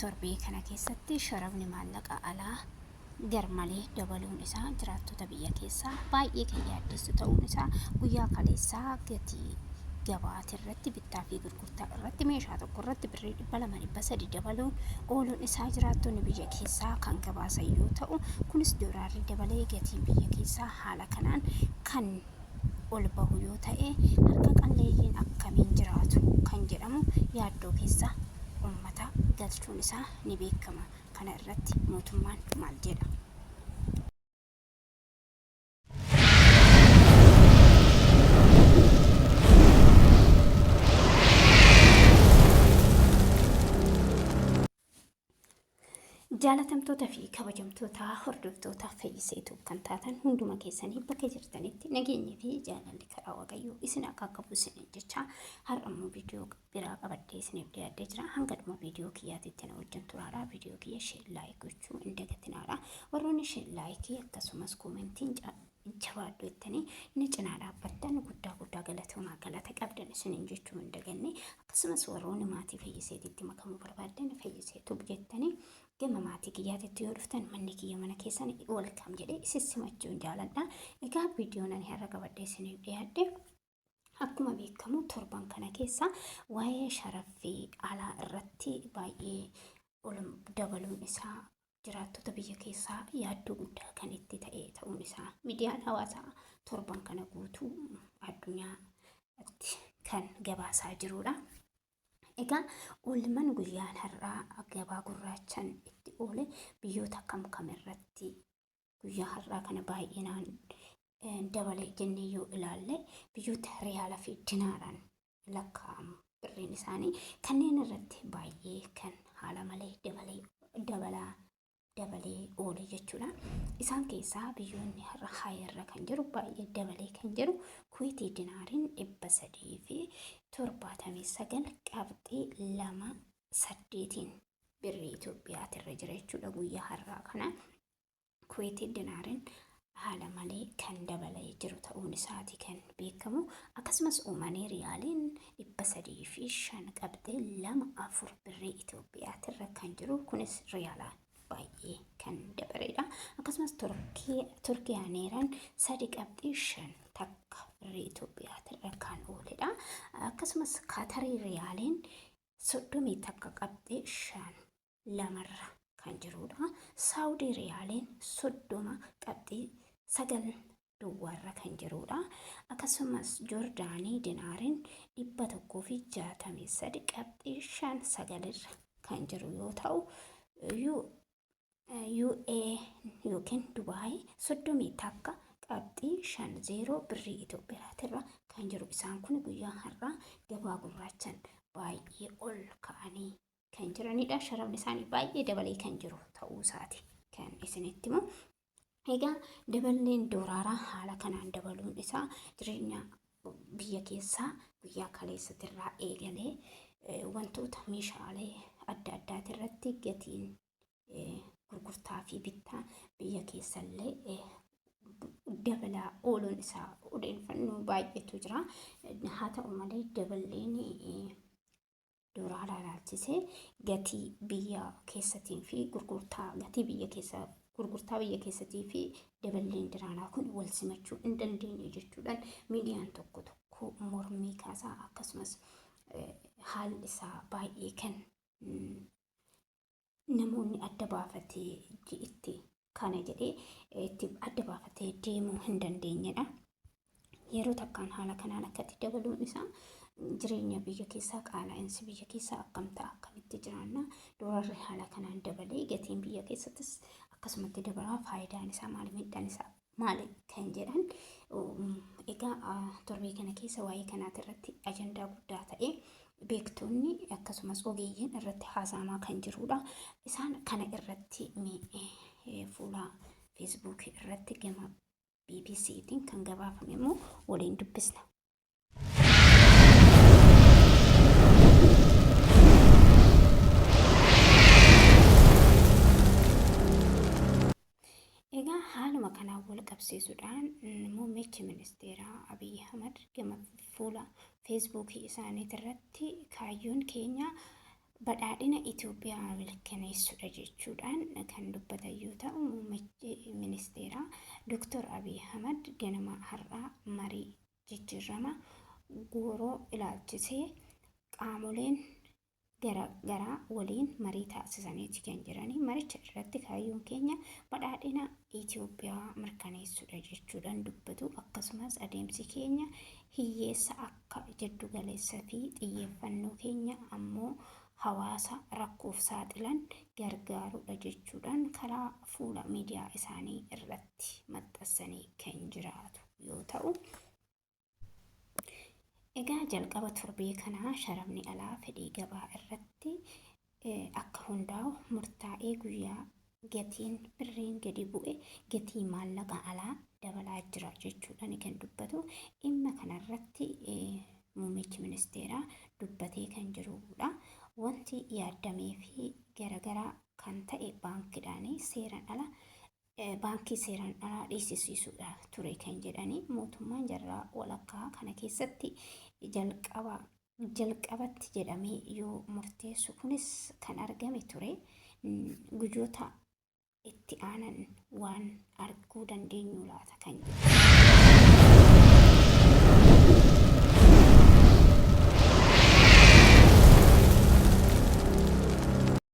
torbee kana keessatti sharafni maallaqa alaa garmalee dabaluun isaa jiraattota biyya keessaa baay'ee kan yaaddessu ta'uun isaa guyyaa kaleessaa gatii gabaati irratti bittaa fi gurgurtaa irratti meeshaa tokko irratti birrii 200 dabaluun ooluun isaa jiraattonni biyya keessaa kan gabaasan yoo ta'u kunis doolaarri dabalee gatiin biyya keessaa haala kanaan kan ol bahu yoo ta'e harka qalleeyyiin akkamiin jiraatu kan jedhamu yaaddoo keessa uummata galchuun isaa ni beekama. Kana irratti mootummaan maal jedha? jaalatamtoota fi kabajamtoota hordoftoota Fayyiseetuu kan taatan hunduma keessanii bakka jirtanitti nageenyaa fi jaalalli karaa waaqayyoo isin akka qabu isin jecha har'ammoo viidiyoo biraa qabadhee isiniif dhiyaadhee jira. Hanga dhuma viidiyoo kiyyaatitti na wajjin turaadha. Viidiyoo kiyya sheer laayik gochuu hin dagatinaadha. Warroonni sheer laayikii akkasumas koomentiin jabaadhu jettanii ni cinaa dhaabbattan guddaa galatoomaa galata qabdan isiniin jechuu hin daganne. Akkasumas warroonni maatii Fayyiseetitti makamuu barbaadan Fayyiseetuu jettanii gama maatii kiyyaatitti yoo dhuftan manni kiyya mana keessan welcome jedhee simachuun jaaladha. Egaa viidiyoon ani har'a qabadhee isiniif dhiyaadhe akkuma beekamu torban kana keessa waa'ee sharaffii alaa irratti baay'ee ol dabaluun isaa jiraattota biyya keessaa yaaddoo guddaa kan itti ta'e ta'uun isaa miidiyaan hawaasaa torban kana guutuu addunyaatti kan gabaasaa jirudha. Egaa oolman guyyaan har'aa gabaa gurraachaan itti oole biyyoota kam irratti guyyaa har'aa kana baay'inaan dabalee jennee yoo ilaalle biyyoota riyaalaa fi dinaaraan lakkaa'amu birriin isaanii kanneen irratti baay'ee kan haala malee dabalee oole jechuudha. Isaan keessaa biyyoonni har'a haayarra kan jiru baay'ee dabalee kan jiru Kuweetii dinaariin 379 qabxii 28 birrii Itoophiyaatti irra jira jechuudha. Guyyaa har'aa kana Kuweetii dinaariin haala malee kan dabalee jiru ta'uun isaati kan beekamu. Akkasumas Omaanii riyaaliin 305 qabxii 24 birrii Itoophiyaatti irra kan jiru kunis riyaalaa baay'ee kan dabareedha. Akkasumas Turkiyaaneeraan 3.5 takka birrii Itoophiyaatti irra kan ooledha. Akkasumas Kaatarii riyaaliin 30 takka qabxii 5 kan jirudha. Saawudii riyaaliin 30 qabxii 9 duwwaarra kan jirudha. Akkasumas Joordaanii dinaariin 163 qabxii 5 kan jiru yoo ta'u UA yookiin Dubaay 30 takka qabxii 50 birrii Itoophiyaatti irra kan jiru. Isaan kun guyyaa har'aa gabaa gurraachaan baay'ee ol ka'anii kan jiranidha. Sharafni isaanii baay'ee dabalee kan jiru ta'uu isaati kan isinitti himu. Egaa daballeen doolaaraa haala kanaan dabaluun isaa jireenya biyya keessaa guyyaa kaleessatti irraa eegalee wantoota meeshaalee adda addaati irratti gatiin gurgurtaa fi bittaa biyya keessallee dabalaa ooluun isaa odeeffannoo baay'eetu jira. Haa ta'u malee daballeen doolaaraa ilaalchisee gatii biyya keessatii fi gurgurtaa biyya keessatii fi daballeen diraanaa kun wal simachuu hin dandeenye jechuudhaan miidiyaan tokko mormii kaasaa. Akkasumas haalli isaa baay'ee kan namoonni adda baafatee itti kana jedhee itti adda baafatee deemuu hin dandeenyedha. Yeroo takkaan haala kanaan akkatti dabaluun isaa jireenya biyya keessaa qaala'insi biyya keessaa akkamitti jiraanna doolaarri haala kanaan dabalee gatiin biyya keessattis akkasumatti dabalaa faayidaan isaa maali miidhaan isaa maali kan jedhan. Egaa torbee kana keessa waa'ee kanaati irratti ajandaa guddaa ta'e beektoonni akkasumas ogeeyyiin irratti haasa'amaa kan jirudha. Isaan kana irratti fuula feesbuukii irratti gama BBCtiin kan gabaafame immoo waliin dubbisna. Egaa haaluma kanaan wal qabsiisuudhaan muummichi ministeeraa Abiy Ahmad gama fuula feesbuukii isaanii irratti kaayyoon keenya badhaadhina Itoophiyaa mirkaneessudha jechuudhaan kan dubbatan yoo ta'u, muummichi ministeeraa Dr. Abiy Ahmad ganama har'aa marii jijjiirama gooroo ilaalchisee qaamoleen garaa waliin marii taasisaniiti kan jiranii. Maricha irratti kaayyoon keenya badhaadhina Itoophiyaa mirkaneessudha jechuudhaan dubbatu. Akkasumas adeemsi keenya hiyyeessa akka jiddu galeessa fi xiyyeeffannoo keenya ammoo hawaasa rakkoof saaxilan gargaarudha jechuudhaan karaa fuula miidiyaa isaanii irratti maxxansanii kan jiraatu yoo ta'u, egaa jalqaba torbee kanaa sharafni alaa fedhii gabaa irratti akka hundaa'u murtaa'ee guyyaa gatiin birriin gadi bu'e gatii maallaqa alaa dabalaa jira jechuudhaan kan dubbatu. Dhimma kanarratti muummichi ministeeraa dubbatee kan jirudha. Wanti yaadamee fi garagaraa kan ta'e baankiidhaanii seeraan ala baankii seeraan alaa dhiisisiisuudha ture kan jedhanii mootummaan jarraa walakkaa kana keessatti jalqabatti jedhamee yoo murteessu kunis kan argame ture. Guyyoota itti aanan waan arguu dandeenyu laata kan jedhu.